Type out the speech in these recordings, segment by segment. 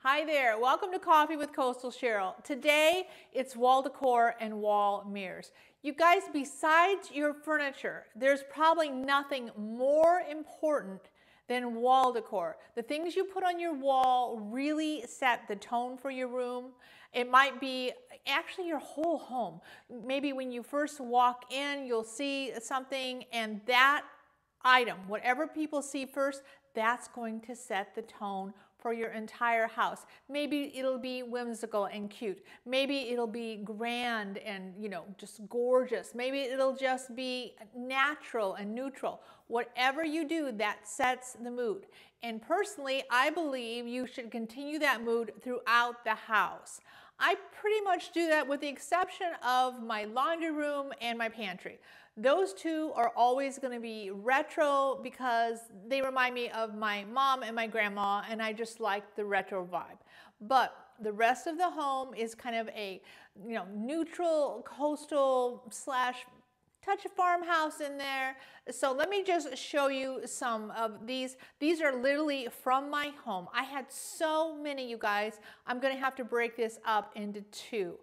Hi there, welcome to Coffee with Coastal Cheryl. Today, it's wall decor and wall mirrors. You guys, besides your furniture, there's probably nothing more important than wall decor. The things you put on your wall really set the tone for your room. It might be actually your whole home. Maybe when you first walk in, you'll see something, and that item, whatever people see first, that's going to set the tone for your entire house. Maybe it'll be whimsical and cute. Maybe it'll be grand and, just gorgeous. Maybe it'll just be natural and neutral. Whatever you do, that sets the mood. And personally, I believe you should continue that mood throughout the house. I pretty much do that with the exception of my laundry room and my pantry. Those two are always going to be retro because they remind me of my mom and my grandma, and I just like the retro vibe. But the rest of the home is kind of a neutral, coastal slash touch of farmhouse in there. So let me just show you some of these. These are literally from my home. I had so many, you guys. I'm going to have to break this up into two.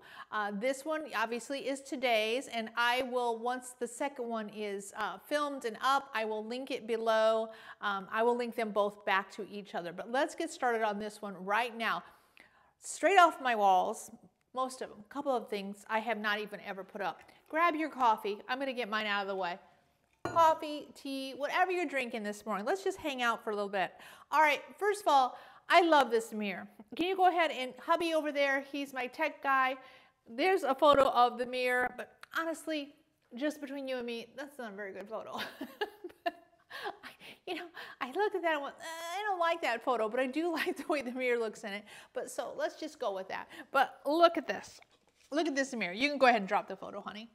This one obviously is today's, and I will, once the second one is filmed and up, I will link it below. I will link them both back to each other. But let's get started on this one right now. Straight off my walls, most of them, a couple of things I have not even ever put up. Grab your coffee. I'm going to get mine out of the way. Coffee, tea, whatever you're drinking this morning. Let's just hang out for a little bit. All right, first of all, I love this mirror. Can you go ahead and hubby over there, he's my tech guy. There's a photo of the mirror, but honestly, just between you and me, that's not a very good photo. I looked at that and went, I don't like that photo, but I do like the way the mirror looks in it. But so let's just go with that. But look at this. Look at this mirror. You can go ahead and drop the photo, honey.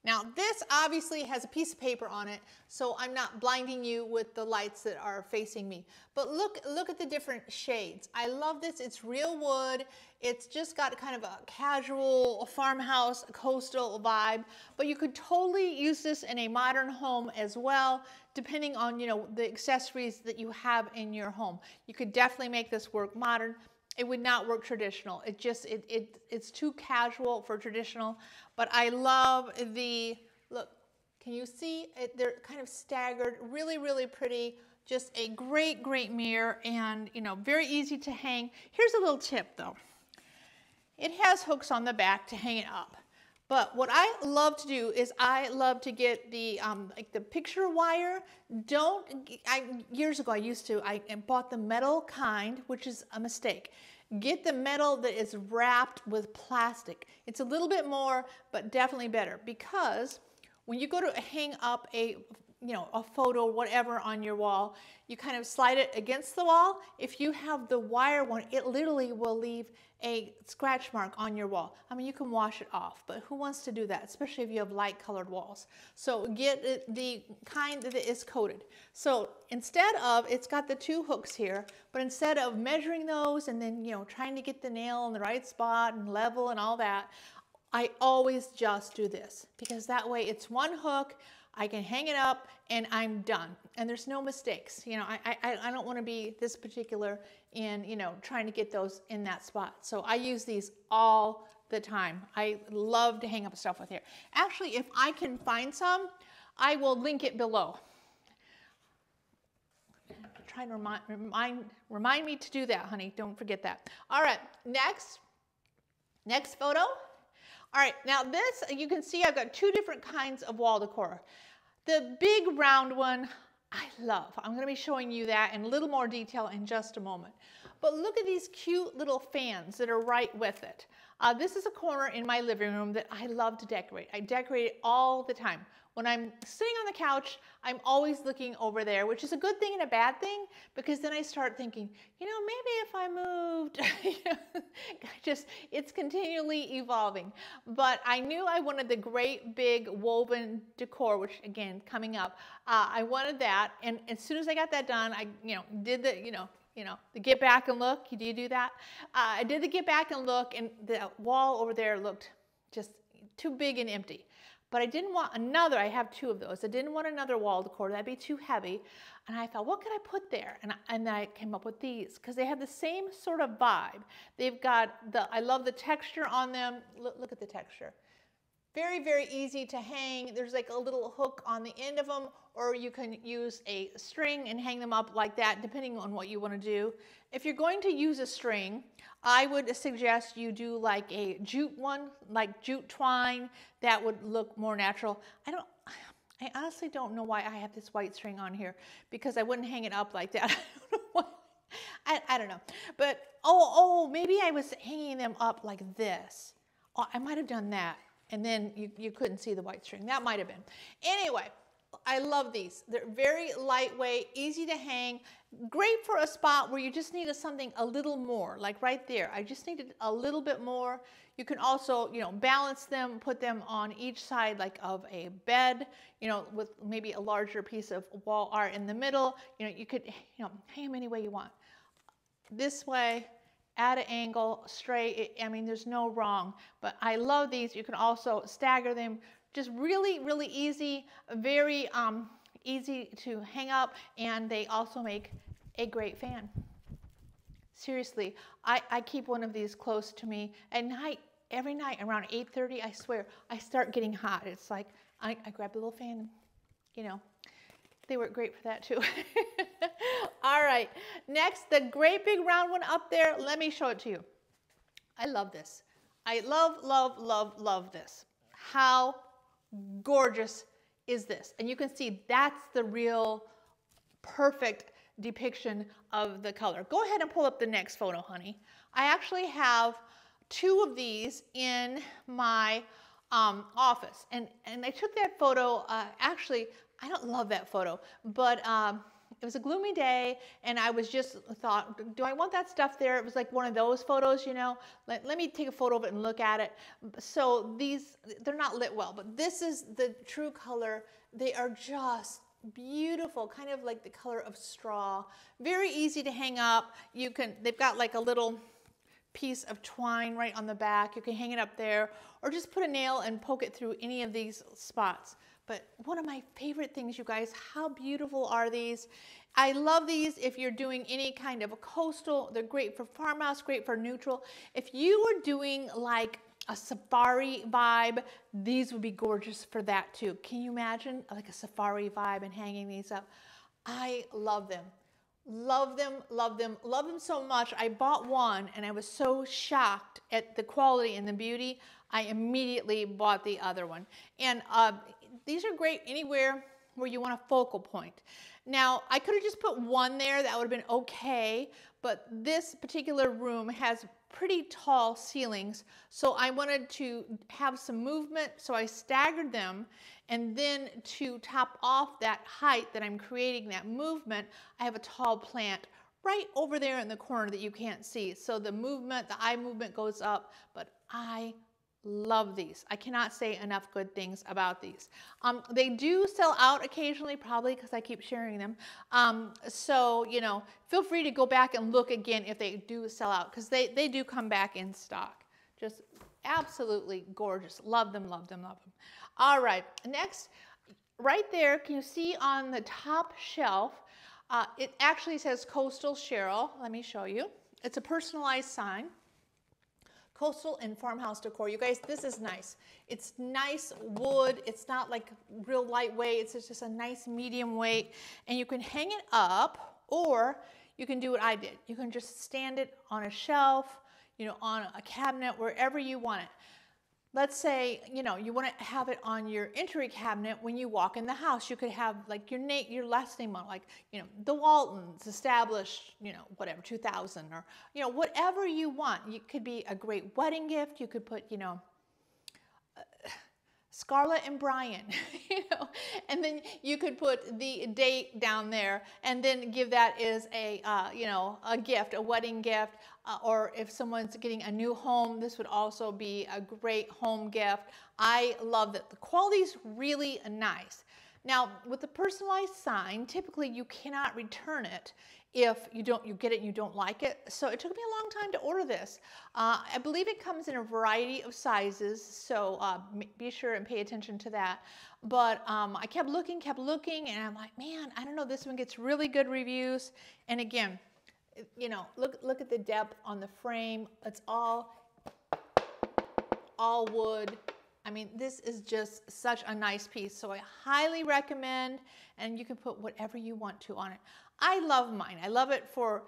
Now this obviously has a piece of paper on it, so I'm not blinding you with the lights that are facing me. But look at the different shades. I love this. It's real wood. It's just got kind of a casual farmhouse coastal vibe, but you could totally use this in a modern home as well, depending on the accessories that you have in your home. You could definitely make this work modern. It would not work traditional. It's too casual for traditional, but I love look, can you see it? They're kind of staggered, really, really pretty. Just a great, great mirror, and very easy to hang. Here's a little tip though. It has hooks on the back to hang it up. But what I love to do is I love to get the like the picture wire. Years ago I bought the metal kind, which is a mistake. Get the metal that is wrapped with plastic. It's a little bit more, but definitely better, because when you go to hang up a photo, whatever, on your wall, you kind of slide it against the wall. If you have the wire one, it literally will leave a scratch mark on your wall. I mean, you can wash it off, but who wants to do that, especially if you have light colored walls? So get the kind that is coated. So instead of, it's got the two hooks here, but instead of measuring those and then, trying to get the nail in the right spot and level and all that, I always just do this, because that way it's one hook, I can hang it up, and I'm done. And there's no mistakes. I don't want to be this particular in, trying to get those in that spot. So I use these all the time. I love to hang up stuff with here. Actually, if I can find some, I will link it below. Try and remind me to do that, honey. Don't forget that. All right, next photo. All right, now this, you can see I've got two different kinds of wall decor. The big round one, I love. I'm gonna be showing you that in a little more detail in just a moment. But look at these cute little fans that are right with it. This is a corner in my living room that I love to decorate. I decorate it all the time. When I'm sitting on the couch, I'm always looking over there, which is a good thing and a bad thing, because then I start thinking, maybe if I moved, it's continually evolving. But I knew I wanted the great big woven decor, which again, coming up, I wanted that. And as soon as I got that done, I, did the get back and look. Do you do that? I did the get back and look, and the wall over there looked just too big and empty. but I didn't want another. I have 2 of those. I didn't want another wall decor. That'd be too heavy. And I thought, what could I put there? And then I came up with these because they have the same sort of vibe. They've got I love the texture on them. Look at the texture. Very, very easy to hang. There's like a little hook on the end of them, or you can use a string and hang them up like that, depending on what you want to do. If you're going to use a string, I would suggest you do like a jute one, like jute twine. That would look more natural. I honestly don't know why I have this white string on here, because I wouldn't hang it up like that. I don't know why. I don't know. But, maybe I was hanging them up like this. Oh, I might have done that. And then you couldn't see the white string. That might have been. Anyway, I love these. They're very lightweight, easy to hang, great for a spot where you just needed something a little more, like right there. I just needed a little bit more. You can also, balance them, put them on each side like of a bed, with maybe a larger piece of wall art in the middle. You could, hang them any way you want. This way, at an angle, straight, I mean, there's no wrong, but I love these. You can also stagger them, just really, really easy, very easy to hang up, and they also make a great fan. Seriously, I keep one of these close to me at night. Every night around 8:30, I swear, I start getting hot. It's like, I grab the little fan, they work great for that too. All right, next, the great big round one up there. Let me show it to you. I love this. I love, love, love, love this. How gorgeous is this? And you can see that's the real perfect depiction of the color. Go ahead and pull up the next photo, honey. I actually have 2 of these in my office, and I took that photo. Actually, I don't love that photo, but it was a gloomy day, and I was just thought, do I want that stuff there? It was like one of those photos, let me take a photo of it and look at it. So these, they're not lit well, but this is the true color. They are just beautiful, kind of like the color of straw. Very easy to hang up. They've got like a little piece of twine right on the back. You can hang it up there, or just put a nail and poke it through any of these spots. But one of my favorite things, you guys, how beautiful are these? I love these if you're doing any kind of a coastal. They're great for farmhouse, great for neutral. If you were doing like a safari vibe, these would be gorgeous for that too. Can you imagine like a safari vibe and hanging these up? I love them. Love them, love them, love them so much. I bought one and I was so shocked at the quality and the beauty. I immediately bought the other one. And these are great anywhere where you want a focal point. Now, I could have just put one there, that would have been okay, but this particular room has pretty tall ceilings, so I wanted to have some movement, so I staggered them, and then to top off that height that I'm creating, that movement, I have a tall plant right over there in the corner that you can't see. So the movement, the eye movement goes up, but I love these. I cannot say enough good things about these. They do sell out occasionally, probably because I keep sharing them. So, feel free to go back and look again if they do sell out, because they do come back in stock. Just absolutely gorgeous. Love them, love them, love them. All right, next, right there, can you see on the top shelf, it actually says Coastal Cheryl. Let me show you. It's a personalized sign. Coastal and farmhouse decor. You guys, this is nice. It's nice wood. It's not like real lightweight. It's just a nice medium weight. And you can hang it up, or you can do what I did. You can just stand it on a shelf, on a cabinet, wherever you want it. Let's say, you want to have it on your entry cabinet when you walk in the house. You could have like your last name on, like, the Waltons, established, whatever, 2000, or, whatever you want. It could be a great wedding gift. You could put, Scarlett and Brian, and then you could put the date down there, and then give that as a, a gift, a wedding gift, or if someone's getting a new home, this would also be a great home gift. I love that. The quality is really nice. Now, with the personalized sign, typically you cannot return it if you get it and you don't like it. So it took me a long time to order this. I believe it comes in a variety of sizes, so be sure and pay attention to that. But I kept looking, and I'm like, man, I don't know, this one gets really good reviews. And again, you know, look at the depth on the frame. It's all wood. I mean, this is just such a nice piece. So I highly recommend, and you can put whatever you want to on it. I love mine. I love it for,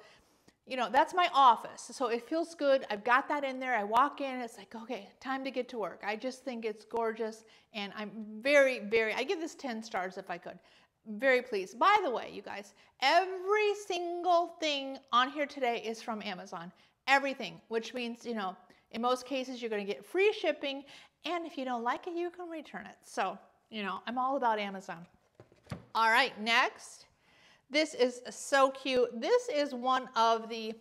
you know, that's my office. So it feels good. I've got that in there. I walk in, it's like, okay, time to get to work. I just think it's gorgeous. And I'm very, I give this 10 stars if I could. Very pleased. By the way, you guys, every single thing on here today is from Amazon. Everything, which means, you know, in most cases, you're going to get free shipping. And if you don't like it, you can return it. So, you know, I'm all about Amazon. All right, next. This is so cute. This is one of the,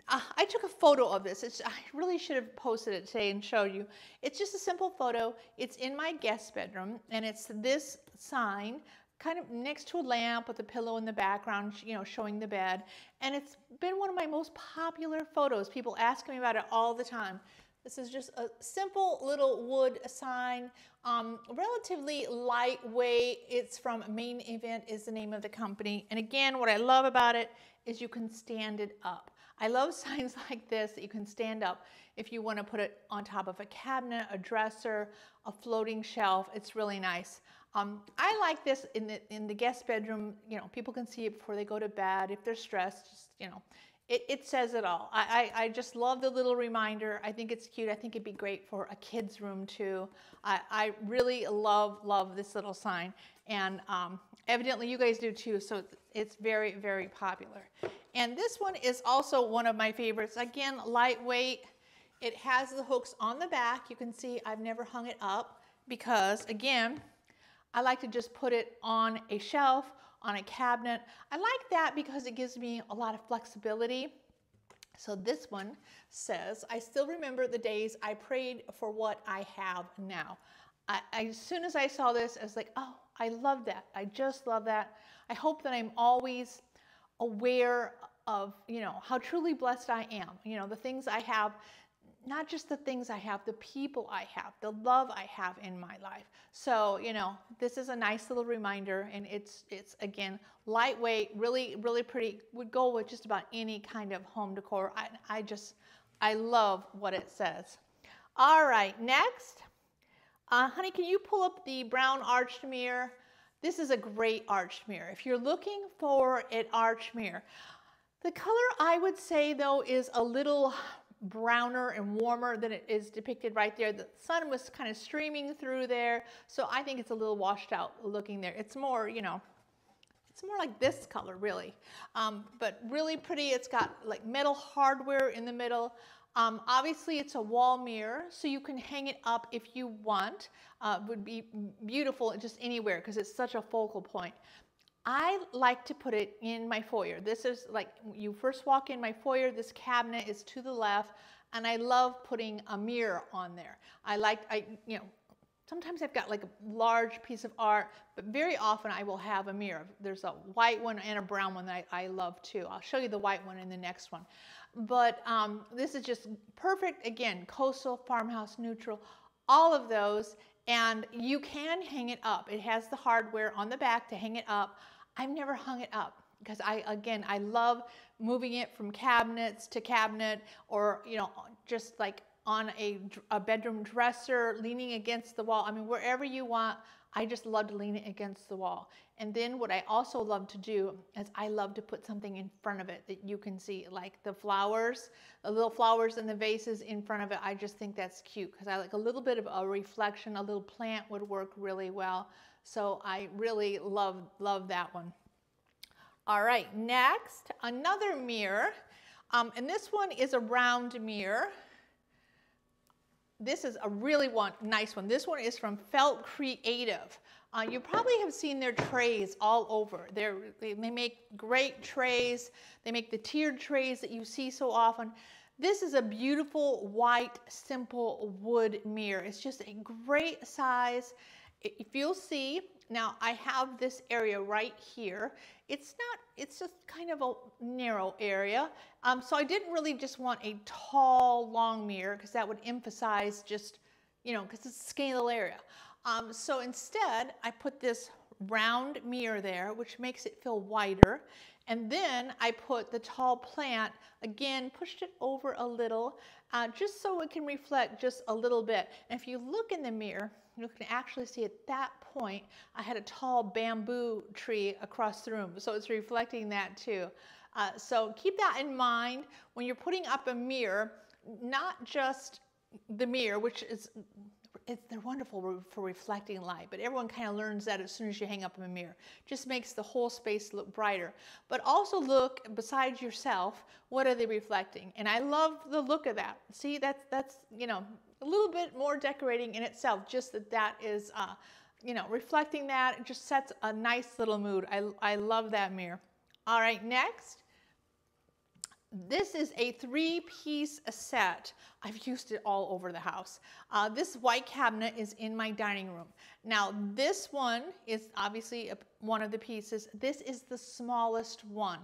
I took a photo of this. I really should have posted it today and showed you. It's just a simple photo. It's in my guest bedroom, and it's this sign kind of next to a lamp with a pillow in the background, you know, showing the bed. And it's been one of my most popular photos. People ask me about it all the time. This is just a simple little wood sign, relatively lightweight. It's from Main Event is the name of the company. And again, what I love about it is you can stand it up. I love signs like this that you can stand up if you want to put it on top of a cabinet, a dresser, a floating shelf. It's really nice. I like this in the guest bedroom. You know, people can see it before they go to bed. If they're stressed, just, you know, it says it all. I just love the little reminder. I think it's cute. I think it'd be great for a kid's room too. I really love this little sign. And evidently you guys do too, so it's very popular. And this one is also one of my favorites. Again, lightweight. It has the hooks on the back. You can see I've never hung it up because, again, I like to just put it on a shelf, on a cabinet. I like that because it gives me a lot of flexibility. So this one says, I still remember the days I prayed for what I have now. As soon as I saw this, I was like, oh, I love that. I just love that. I hope that I'm always aware of, you know, how truly blessed I am. You know, the things I have, not just the things I have, the people I have, the love I have in my life. So, you know, this is a nice little reminder, and it's again, lightweight, really pretty. Would go with just about any kind of home decor. I love what it says. All right, next. Honey, can you pull up the brown arched mirror? This is a great arched mirror. If you're looking for an arched mirror, the color I would say though is a little browner and warmer than it is depicted right there. The sun was kind of streaming through there, so I think it's a little washed out looking there. It's more, you know, it's more like this color really, but really pretty. It's got like metal hardware in the middle. Obviously it's a wall mirror, so you can hang it up if you want. Would be beautiful just anywhere because it's such a focal point. I like to put it in my foyer. This is like, you first walk in my foyer, this cabinet is to the left, and I love putting a mirror on there. You know, sometimes I've got like a large piece of art, but very often I will have a mirror. There's a white one and a brown one that I love too. I'll show you the white one in the next one. But this is just perfect, again, coastal, farmhouse, neutral, all of those, and you can hang it up. It has the hardware on the back to hang it up. I've never hung it up because I love moving it from cabinets to cabinet, or, you know, just like on a bedroom dresser, leaning against the wall. I mean, wherever you want. I just love to lean it against the wall. And then what I also love to do is I love to put something in front of it that you can see, like the flowers, the little flowers in the vases in front of it. I just think that's cute because I like a little bit of a reflection. A little plant would work really well. So I really love that one. All right, next, another mirror. And this one is a round mirror. This is a really nice one. This one is from Felt Creative. You probably have seen their trays all over. They make great trays. They make the tiered trays that you see so often. This is a beautiful white, simple wood mirror. It's just a great size. If you'll see, Now I have this area right here. It's just kind of a narrow area. So I didn't really just want a tall, long mirror because that would emphasize just, because it's a scale area. So instead I put this round mirror there, which makes it feel wider. And then I put the tall plant, again, pushed it over a little, just so it can reflect just a little bit. And if you look in the mirror, you can actually see at that point, I had a tall bamboo tree across the room. So it's reflecting that too. So keep that in mind when you're putting up a mirror, not just the mirror, which is, they're wonderful for reflecting light, but everyone kind of learns that as soon as you hang up a mirror. Just makes the whole space look brighter. But also look besides yourself, what are they reflecting? And I love the look of that. See, that's a little bit more decorating in itself, just that is, reflecting that. It just sets a nice little mood. I love that mirror. All right, next. This is a 3-piece set. I've used it all over the house. This white cabinet is in my dining room. Now this one is obviously one of the pieces. This is the smallest one.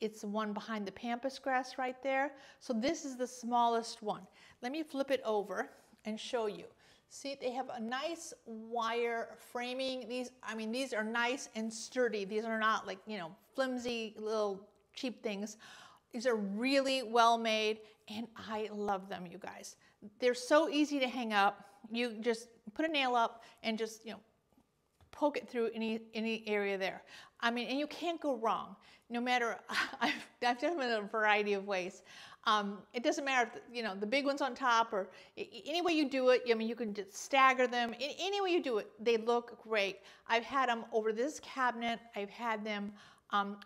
It's the one behind the pampas grass right there. So this is the smallest one. Let me flip it over and show you. See, they have a nice wire framing. These are nice and sturdy. These are not like, flimsy little cheap things. These are really well made, and I love them, you guys. They're so easy to hang up. You just put a nail up and just, poke it through any area there. And you can't go wrong. No matter, I've done them in a variety of ways. It doesn't matter if, the big one's on top or any way you do it. You can just stagger them. Any way you do it, they look great. I've had them over this cabinet. I've had them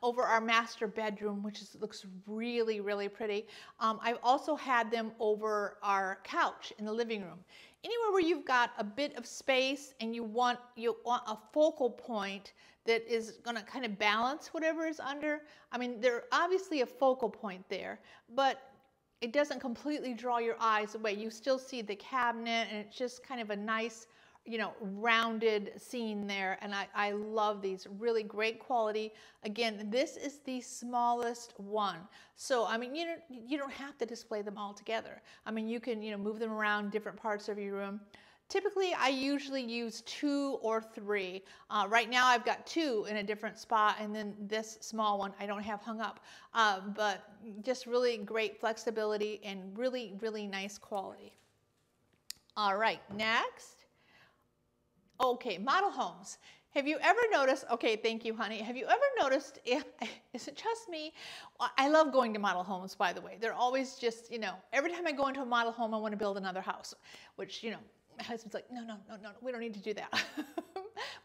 over our master bedroom, which looks really, really pretty. I've also had them over our couch in the living room. Anywhere where you've got a bit of space and you want a focal point that is going to kind of balance whatever is under. There's obviously a focal point there, but it doesn't completely draw your eyes away. You still see the cabinet, and it's just kind of a nice, rounded scene there. And I love these, really great quality. Again, this is the smallest one. So, you don't have to display them all together. You can, move them around different parts of your room. Typically, I usually use 2 or 3. Right now, I've got 2 in a different spot, and then this small one I don't have hung up. But just really great flexibility and really, really nice quality. All right, next. Okay, model homes. Have you ever noticed, okay, thank you, honey. Have you ever noticed, is it just me? I love going to model homes, by the way. They're always just, every time I go into a model home, I want to build another house, which, my husband's like, no, we don't need to do that.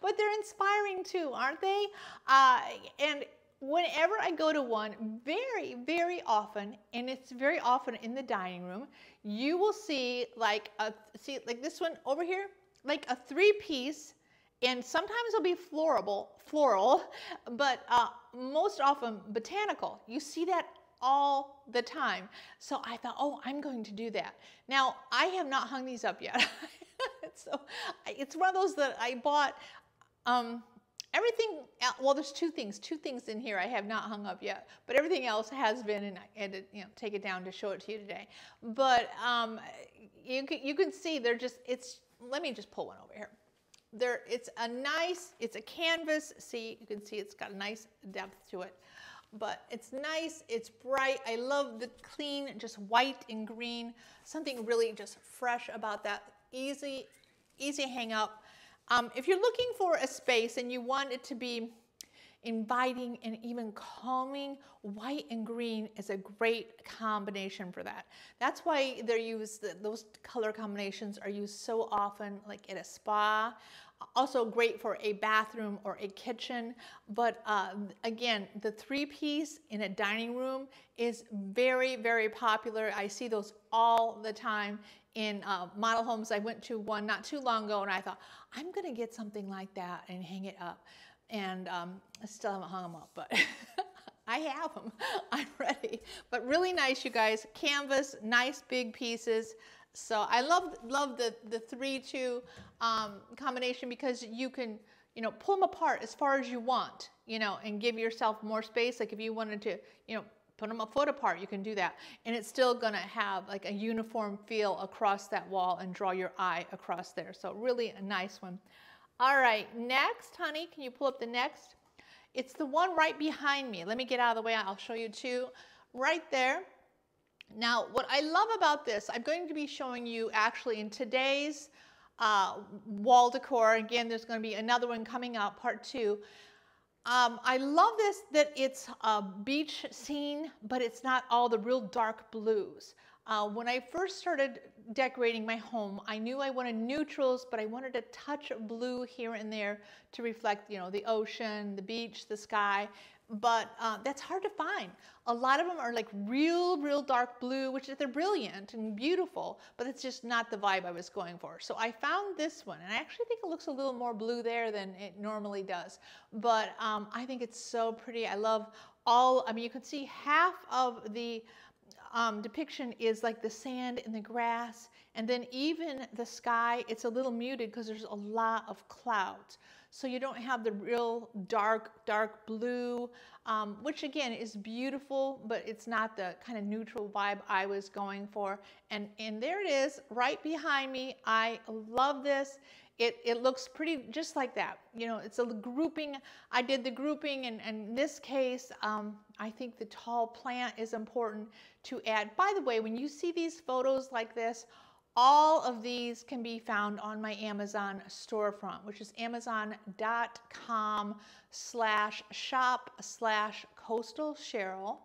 But they're inspiring too, aren't they? And whenever I go to one, very, very often, and it's very often in the dining room, you will see like this one over here, like a 3-piece, and sometimes it'll be floral, but most often botanical. You see that all the time. So I thought, oh, I'm going to do that. Now, I have not hung these up yet. So it's one of those that I bought. Everything, well, there's two things in here I have not hung up yet, but everything else has been, and I had to, take it down to show it to you today. But you can see they're just, let me just pull one over here. It's a canvas. See, you can see it's got a nice depth to it, but it's nice, it's bright. I love the clean, just white and green, something really just fresh about that. Easy hang up. If you're looking for a space and you want it to be inviting and even calming, white and green is a great combination for that. That's why they're used, those color combinations are used so often, like at a spa. Also great for a bathroom or a kitchen. But again, the 3-piece in a dining room is very, very popular. I see those all the time in model homes. I went to one not too long ago, and I thought, I'm going to get something like that and hang it up. And I still haven't hung them up, but I have them. I'm ready. But really nice, you guys. Canvas, nice big pieces. So I love the 3-2 combination, because you can you know, pull them apart as far as you want, you know, and give yourself more space. Like if you wanted to, you know, put them a foot apart, you can do that. And it's still gonna have like a uniform feel across that wall and draw your eye across there. So really a nice one. All right, next, honey, can you pull up the next? It's the one right behind me. Let me get out of the way, I'll show you too. Right there. Now, what I love about this, I'm going to be showing you actually in today's wall decor. Again, there's going to be another one coming out, part 2. I love this, that it's a beach scene, but it's not all the real dark blues. When I first started decorating my home, I knew I wanted neutrals, but I wanted a touch of blue here and there to reflect, you know, the ocean, the beach, the sky. But that's hard to find. A lot of them are like real dark blue, which they're brilliant and beautiful, but it's just not the vibe I was going for. So I found this one, and I actually think it looks a little more blue there than it normally does. But I think it's so pretty. I love I mean, you can see half of the depiction is like the sand and the grass, and then even the sky, it's a little muted because there's a lot of clouds. So you don't have the real dark blue, which again is beautiful, but it's not the kind of neutral vibe I was going for. And there it is right behind me. I love this. It looks pretty just like that. You know, it's a grouping. I did the grouping, and in this case, I think the tall plant is important to add. By the way, when you see these photos like this, all of these can be found on my Amazon storefront, which is amazon.com/shop/Coastal Cheryl,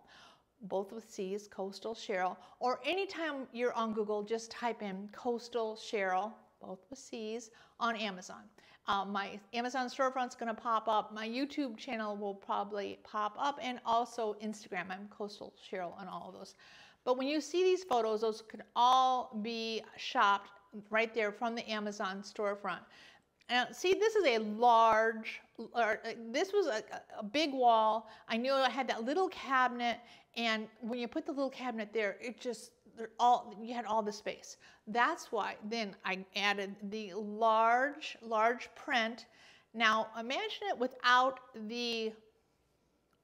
both with C's, Coastal Cheryl, or anytime you're on Google, just type in Coastal Cheryl, both with C's, on Amazon. My Amazon storefront's going to pop up. My YouTube channel will probably pop up, and also Instagram. I'm Coastal Cheryl on all of those. But when you see these photos, those could all be shopped right there from the Amazon storefront. And see, this is a this was a big wall. I knew I had that little cabinet, and when you put the little cabinet there, you had all the space. That's why then I added the large print. Now imagine it without the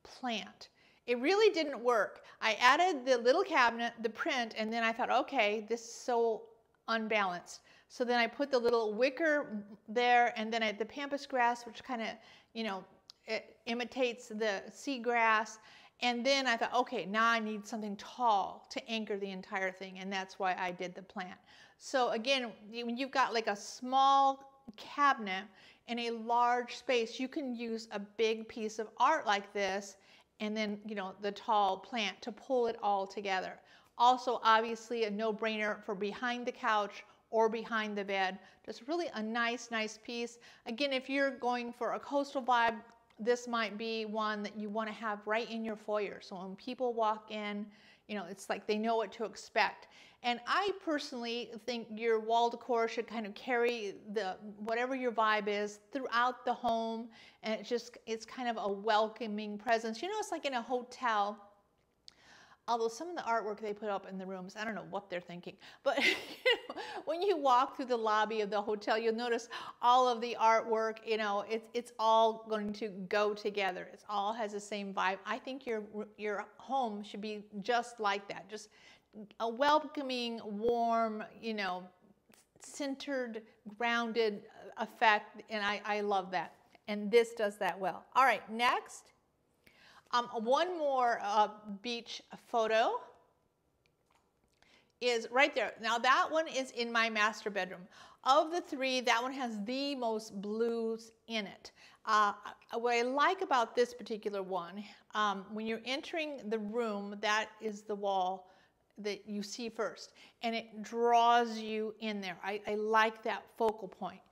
plant. It really didn't work. I added the little cabinet, the print, and then I thought, okay, this is so unbalanced. So then I put the little wicker there, and then the pampas grass, which kind of, you know, it imitates the seagrass. And then I thought, okay, now I need something tall to anchor the entire thing, and that's why I did the plant. So again, when you've got like a small cabinet in a large space, you can use a big piece of art like this, and then, you know, the tall plant to pull it all together. Also, obviously, a no-brainer for behind the couch or behind the bed. Just really a nice piece. Again, if you're going for a coastal vibe, this might be one that you want to have right in your foyer. So when people walk in, you know, it's like they know what to expect. And I personally think your wall decor should kind of carry whatever your vibe is throughout the home, and it's kind of a welcoming presence. You know, it's like in a hotel. Although some of the artwork they put up in the rooms, I don't know what they're thinking. But you know, when you walk through the lobby of the hotel, you'll notice all of the artwork, you know, it's all going to go together. It all has the same vibe. I think your home should be just like that. Just a welcoming, warm, you know, centered, grounded effect. And I love that. And this does that well. All right, next. One more beach photo is right there. Now that one is in my master bedroom. Of the three, that one has the most blues in it. What I like about this particular one, when you're entering the room, that is the wall that you see first, and it draws you in there. I like that focal point.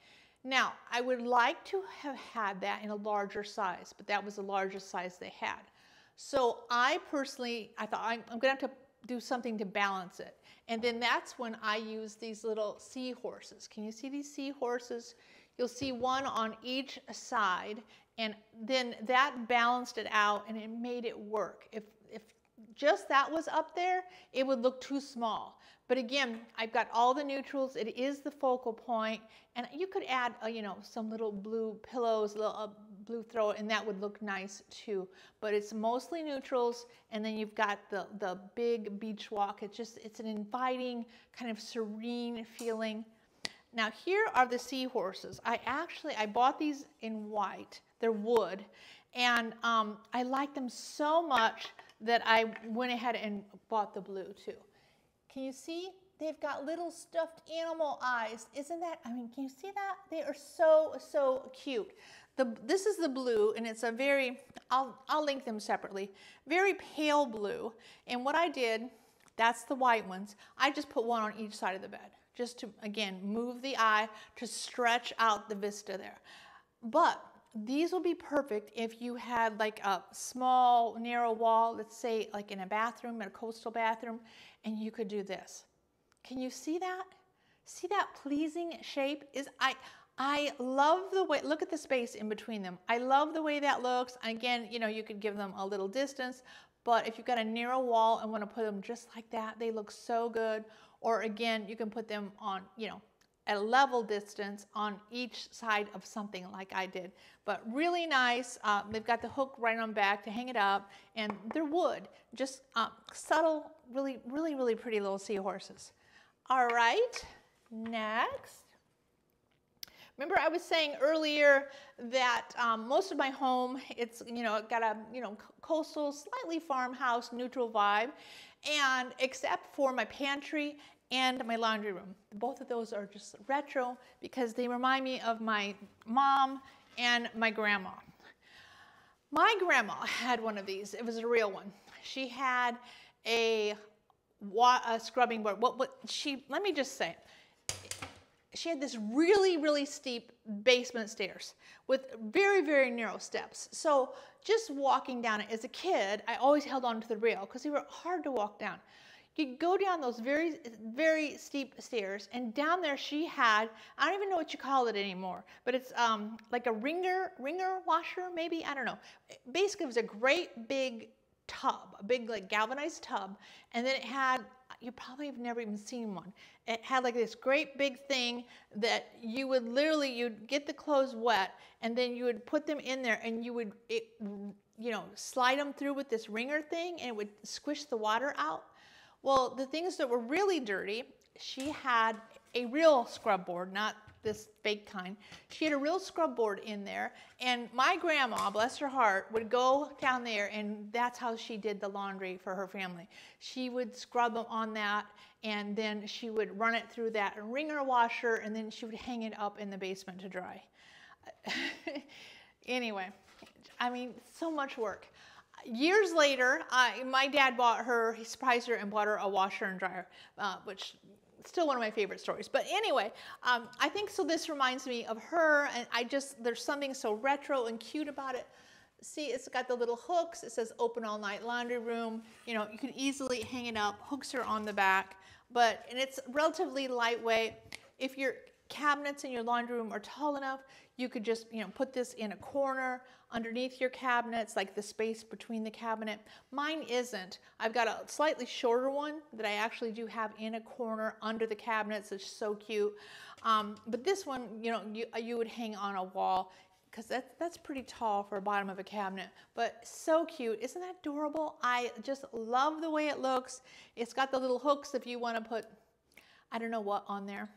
Now, I would like to have had that in a larger size, but that was the largest size they had. So I thought I'm going to have to do something to balance it. And then that's when I use these little seahorses. Can you see these seahorses? You'll see one on each side, and then that balanced it out, and it made it work. If just that was up there, it would look too small. But again, I've got all the neutrals. It is the focal point, and you could add, you know, some little blue pillows, little blue throw, and that would look nice too. But it's mostly neutrals, and then you've got the big beach walk. It's an inviting, kind of serene feeling. Now here are the seahorses. I bought these in white. They're wood, and I like them so much that I went ahead and bought the blue too. Can you see? They've got little stuffed animal eyes. Isn't that, I mean, can you see that? They are so, so cute. This is the blue, and it's a very, I'll link them separately, very pale blue. And what I did, that's the white ones. I just put one on each side of the bed, just to, again, move the eye to stretch out the vista there. But these will be perfect if you had like a small, narrow wall, let's say like in a bathroom, in a coastal bathroom, and you could do this. Can you see that? See that pleasing shape? I love the way, look at the space in between them. I love the way that looks. And again, you know, you could give them a little distance, but if you've got a narrow wall and want to put them just like that, they look so good. Or again, you can put them on, you know, at a level distance on each side of something like I did. But really nice. They've got the hook right on back to hang it up, and they're wood. Just subtle, really, really, really pretty little seahorses. All right, next. Remember I was saying earlier that most of my home, it's, you know, got a, you know, coastal, slightly farmhouse, neutral vibe, and except for my pantry and my laundry room. Both of those are just retro because they remind me of my mom and my grandma. My grandma had one of these. It was a real one. She had a scrubbing board. Let me just say, she had this really, really steep basement stairs with very, very narrow steps. So just walking down it as a kid, I always held on to the rail because they were hard to walk down. You go down those very, very steep stairs, and down there she had, I don't even know what you call it anymore, but it's like a ringer washer, maybe, I don't know. Basically, it was a great big tub, a big like galvanized tub, and then it had, you probably have never even seen one. It had like this great big thing that you would literally, you'd get the clothes wet, and then you would put them in there, and you would, you know, slide them through with this ringer thing, and it would squish the water out. Well, the things that were really dirty, she had a real scrub board, not this fake kind. She had a real scrub board in there, and my grandma, bless her heart, would go down there, and that's how she did the laundry for her family. She would scrub them on that, and then she would run it through that ringer washer, and then she would hang it up in the basement to dry. Anyway, I mean, so much work. Years later, my dad bought her, he surprised her and bought her a washer and dryer, which is still one of my favorite stories. But anyway, I think so this reminds me of her, and there's something so retro and cute about it. See, it's got the little hooks. It says open all night laundry room. You know, you can easily hang it up. Hooks are on the back, and it's relatively lightweight. If your cabinets in your laundry room are tall enough, you could just, you know, put this in a corner underneath your cabinets, like the space between the cabinet. Mine isn't. I've got a slightly shorter one that I actually do have in a corner under the cabinets. It's so cute. But this one, you know, you would hang on a wall because that's pretty tall for a bottom of a cabinet, but so cute. Isn't that adorable? I just love the way it looks. It's got the little hooks if you want to put, I don't know what on there.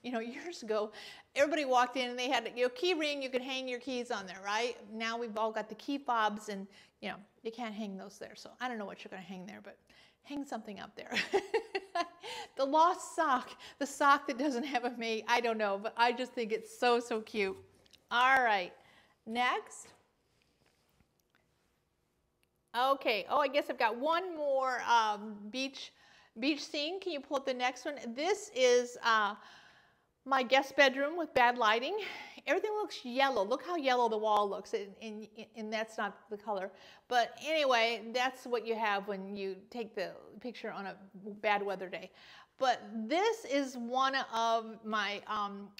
You know, years ago, everybody walked in and they had, you know, key ring, you could hang your keys on there, right? Now we've all got the key fobs, and, you know, you can't hang those there. So I don't know what you're going to hang there, but hang something up there. The lost sock, the sock that doesn't have a mate, I don't know, but I just think it's so, so cute. All right, next. Okay, oh, I guess I've got one more beach scene. Can you pull up the next one? This is my guest bedroom with bad lighting. Everything looks yellow. Look how yellow the wall looks, and that's not the color. But anyway, that's what you have when you take the picture on a bad weather day. But this is one of my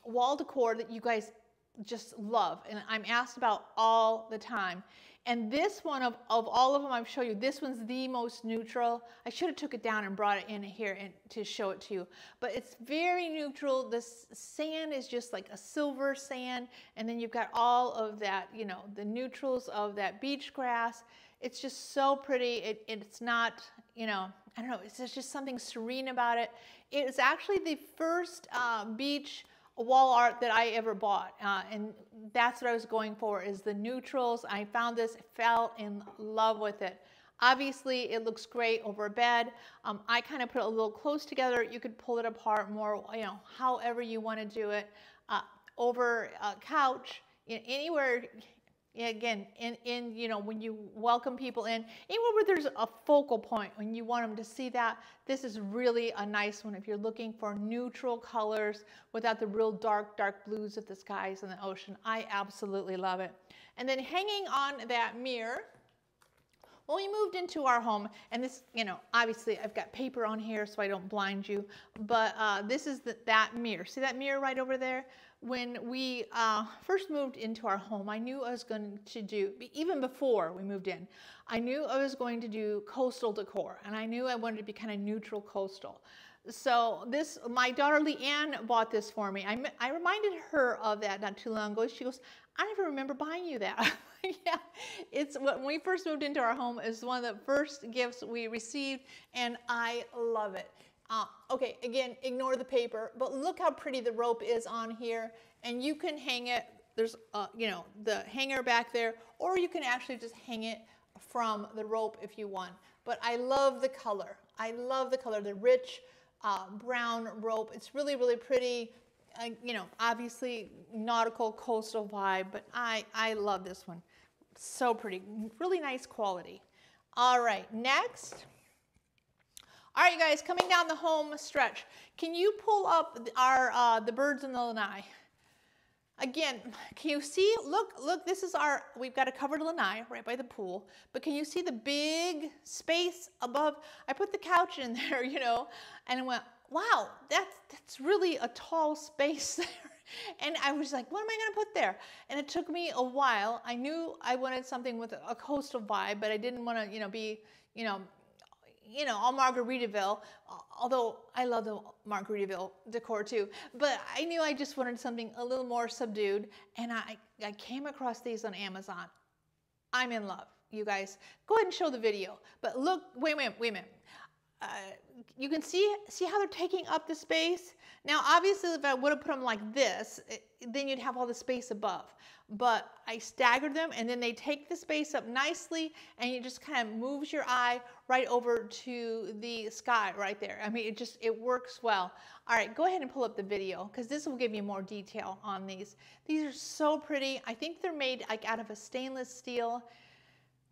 wall decor that you guys just love, and I'm asked about all the time. And this one, of all of them I've shown you, this one's the most neutral. I should have took it down and brought it in here and to show it to you. But it's very neutral. This sand is just like a silver sand. And then you've got all of that, you know, the neutrals of that beach grass. It's just so pretty. It's not, you know, I don't know, it's just something serene about it. It's actually the first beach wall art that I ever bought, and that's what I was going for, is the neutrals. I found this, fell in love with it. Obviously, it looks great over a bed. I kind of put it a little close together. You could pull it apart more, you know, however you want to do it. Over a couch, anywhere. Again, in you know, when you welcome people in, anywhere where there's a focal point, when you want them to see that, this is really a nice one if you're looking for neutral colors without the real dark blues of the skies and the ocean. I absolutely love it. And then hanging on that mirror, when we moved into our home, and this, you know, obviously I've got paper on here so I don't blind you, but this is that mirror. See that mirror right over there? When we first moved into our home, I knew I was going to do, even before we moved in, I knew I was going to do coastal decor, and I knew I wanted to be kind of neutral coastal. So this, my daughter Leanne bought this for me. I reminded her of that not too long ago. She goes, I never remember buying you that. Yeah, it's when we first moved into our home, is one of the first gifts we received, and I love it. Okay, again, ignore the paper, but look how pretty the rope is on here, and you can hang it. There's, you know, the hanger back there, or you can actually just hang it from the rope if you want. But I love the color. I love the color, the rich brown rope. It's really, really pretty. You know, obviously nautical coastal vibe, but I love this one. So pretty, really nice quality. All right, next. All right, you guys, coming down the home stretch. Can you pull up our the birds in the lanai? Again, can you see? Look, this is our, we've got a covered lanai right by the pool, but can you see the big space above? I put the couch in there, you know, and I went, wow, that's really a tall space there. And I was like, what am I going to put there? And it took me a while. I knew I wanted something with a coastal vibe, but I didn't want to, you know, be, you know, all Margaritaville, although I love the Margaritaville decor too, but I knew I just wanted something a little more subdued, and I came across these on Amazon. I'm in love, you guys. Go ahead and show the video, but look, wait a minute. You can see how they're taking up the space. Now, obviously, if I would have put them like this, then you'd have all the space above. But I staggered them, and then they take the space up nicely, and it just kind of moves your eye right over to the sky right there. I mean, it works well. All right, go ahead and pull up the video, because this will give you more detail on these. These are so pretty. I think they're made like out of a stainless steel,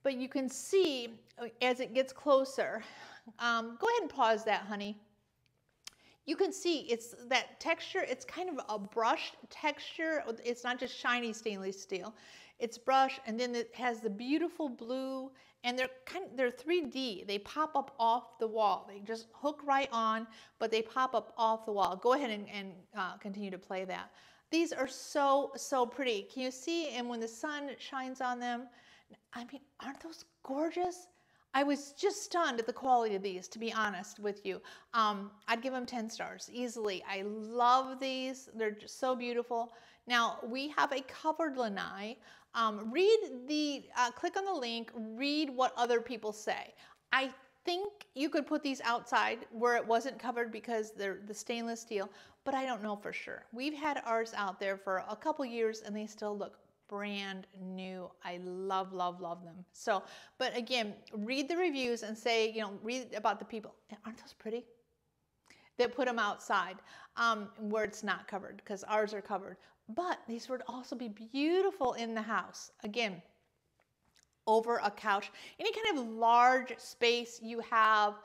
but you can see as it gets closer. Go ahead and pause that, honey. You can see it's that texture. It's kind of a brushed texture. It's not just shiny stainless steel. It's brushed, and then it has the beautiful blue, and they're 3D. They pop up off the wall. They just hook right on, but they pop up off the wall. Go ahead and continue to play that. These are so pretty. Can you see? And when the sun shines on them, I mean, aren't those gorgeous? I was just stunned at the quality of these, to be honest with you. I'd give them 10 stars easily. I love these. They're just so beautiful. Now, we have a covered lanai. Click on the link, read what other people say. I think you could put these outside where it wasn't covered because they're the stainless steel, but I don't know for sure. We've had ours out there for a couple years, and they still look brand new. I love them. So, but again, read the reviews and say, read about the people. Aren't those pretty? That put them outside where it's not covered, because ours are covered. But these would also be beautiful in the house. Again, over a couch, any kind of large space you have,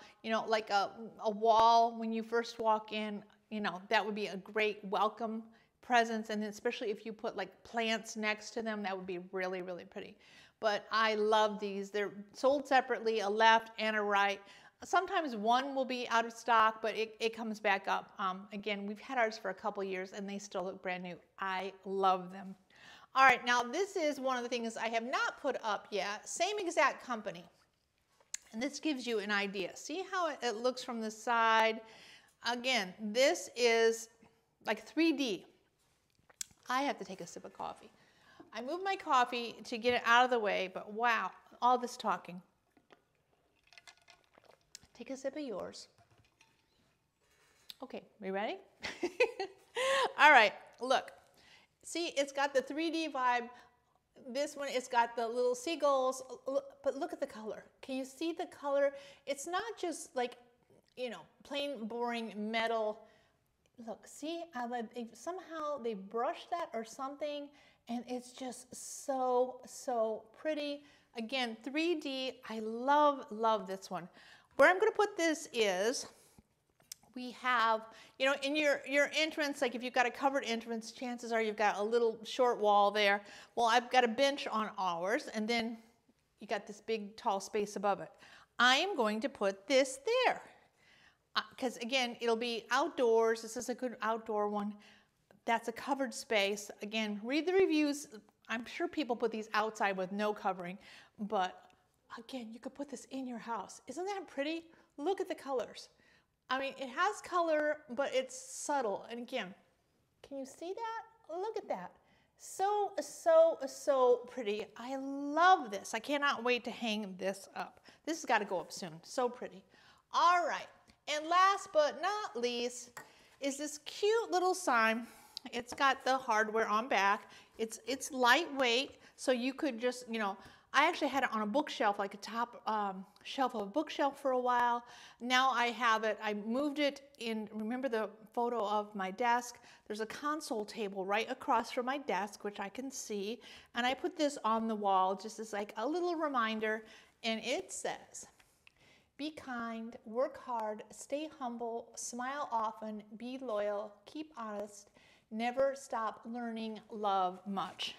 like a wall when you first walk in, that would be a great welcome presence. And then especially if you put like plants next to them, that would be really, really pretty. But I love these. They're sold separately, a left and a right. Sometimes one will be out of stock, but it comes back up. Again, we've had ours for a couple years and they still look brand new. I love them. All right, now this is one of the things I have not put up yet. Same exact company. And this gives you an idea. See how it looks from the side? Again, this is like 3D. I have to take a sip of coffee. I moved my coffee to get it out of the way, but wow, all this talking. Take a sip of yours. Okay, we ready? All right, look. See, it's got the 3D vibe. This one, it's got the little seagulls, but look at the color. Can you see the color? It's not just like, you know, plain boring metal. Look, see, somehow they brushed that or something, and it's just so, so pretty. Again, 3D, I love this one. Where I'm gonna put this is, we have, you know, in your entrance, like if you've got a covered entrance, chances are you've got a little short wall there. Well, I've got a bench on ours, and then you got this big tall space above it. I am going to put this there. Because again, it'll be outdoors. This is a good outdoor one. That's a covered space. Again, read the reviews. I'm sure people put these outside with no covering, but again, you could put this in your house. Isn't that pretty? Look at the colors. I mean, it has color, but it's subtle. And again, can you see that? Look at that. So, so, so pretty. I love this. I cannot wait to hang this up. This has got to go up soon. So pretty. All right. And last but not least is this cute little sign. It's got the hardware on back. It's lightweight, so you could just, you know, I actually had it on a bookshelf, like a top shelf of a bookshelf for a while. Now I have it, I moved it in, remember the photo of my desk? There's a console table right across from my desk, which I can see. And I put this on the wall just as like a little reminder. And it says, be kind, work hard, stay humble, smile often, be loyal, keep honest, never stop learning, love much.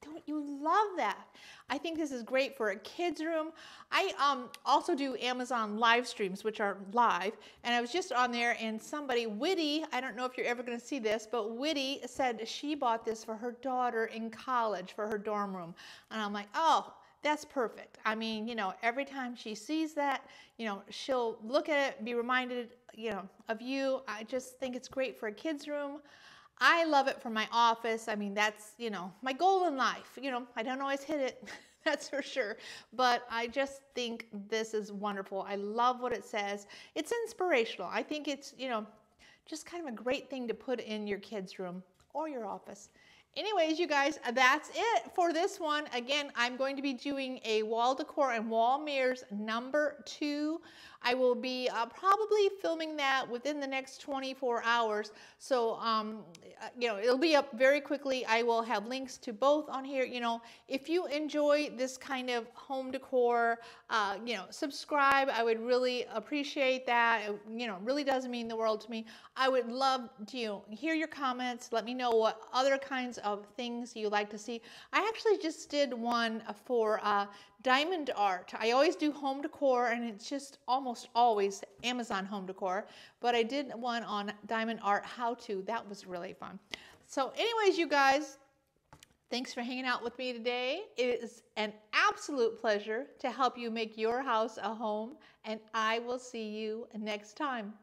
Don't you love that? I think this is great for a kid's room. I also do Amazon live streams, which are live, and I was just on there and somebody, Witty, I don't know if you're ever gonna see this, but Witty said she bought this for her daughter in college for her dorm room. And I'm like, oh, that's perfect. I mean, you know, every time she sees that, you know, she'll look at it, be reminded, you know, of you. I just think it's great for a kid's room. I love it for my office. I mean, that's, you know, my goal in life. You know, I don't always hit it, that's for sure. But I just think this is wonderful. I love what it says. It's inspirational. I think it's, you know, just kind of a great thing to put in your kid's room or your office. Anyways, you guys, that's it for this one. Again, I'm going to be doing a wall decor and wall mirrors #2. I will be probably filming that within the next 24 hours. So, you know, it'll be up very quickly. I will have links to both on here. You know, if you enjoy this kind of home decor, you know, subscribe. I would really appreciate that. It, you know, really does mean the world to me. I would love to, you know, hear your comments. Let me know what other kinds of things you like to see. I actually just did one for diamond art. I always do home decor, and it's just almost always Amazon home decor, but I did one on diamond art how-to. That was really fun. So anyways, you guys, thanks for hanging out with me today. It is an absolute pleasure to help you make your house a home, and I will see you next time.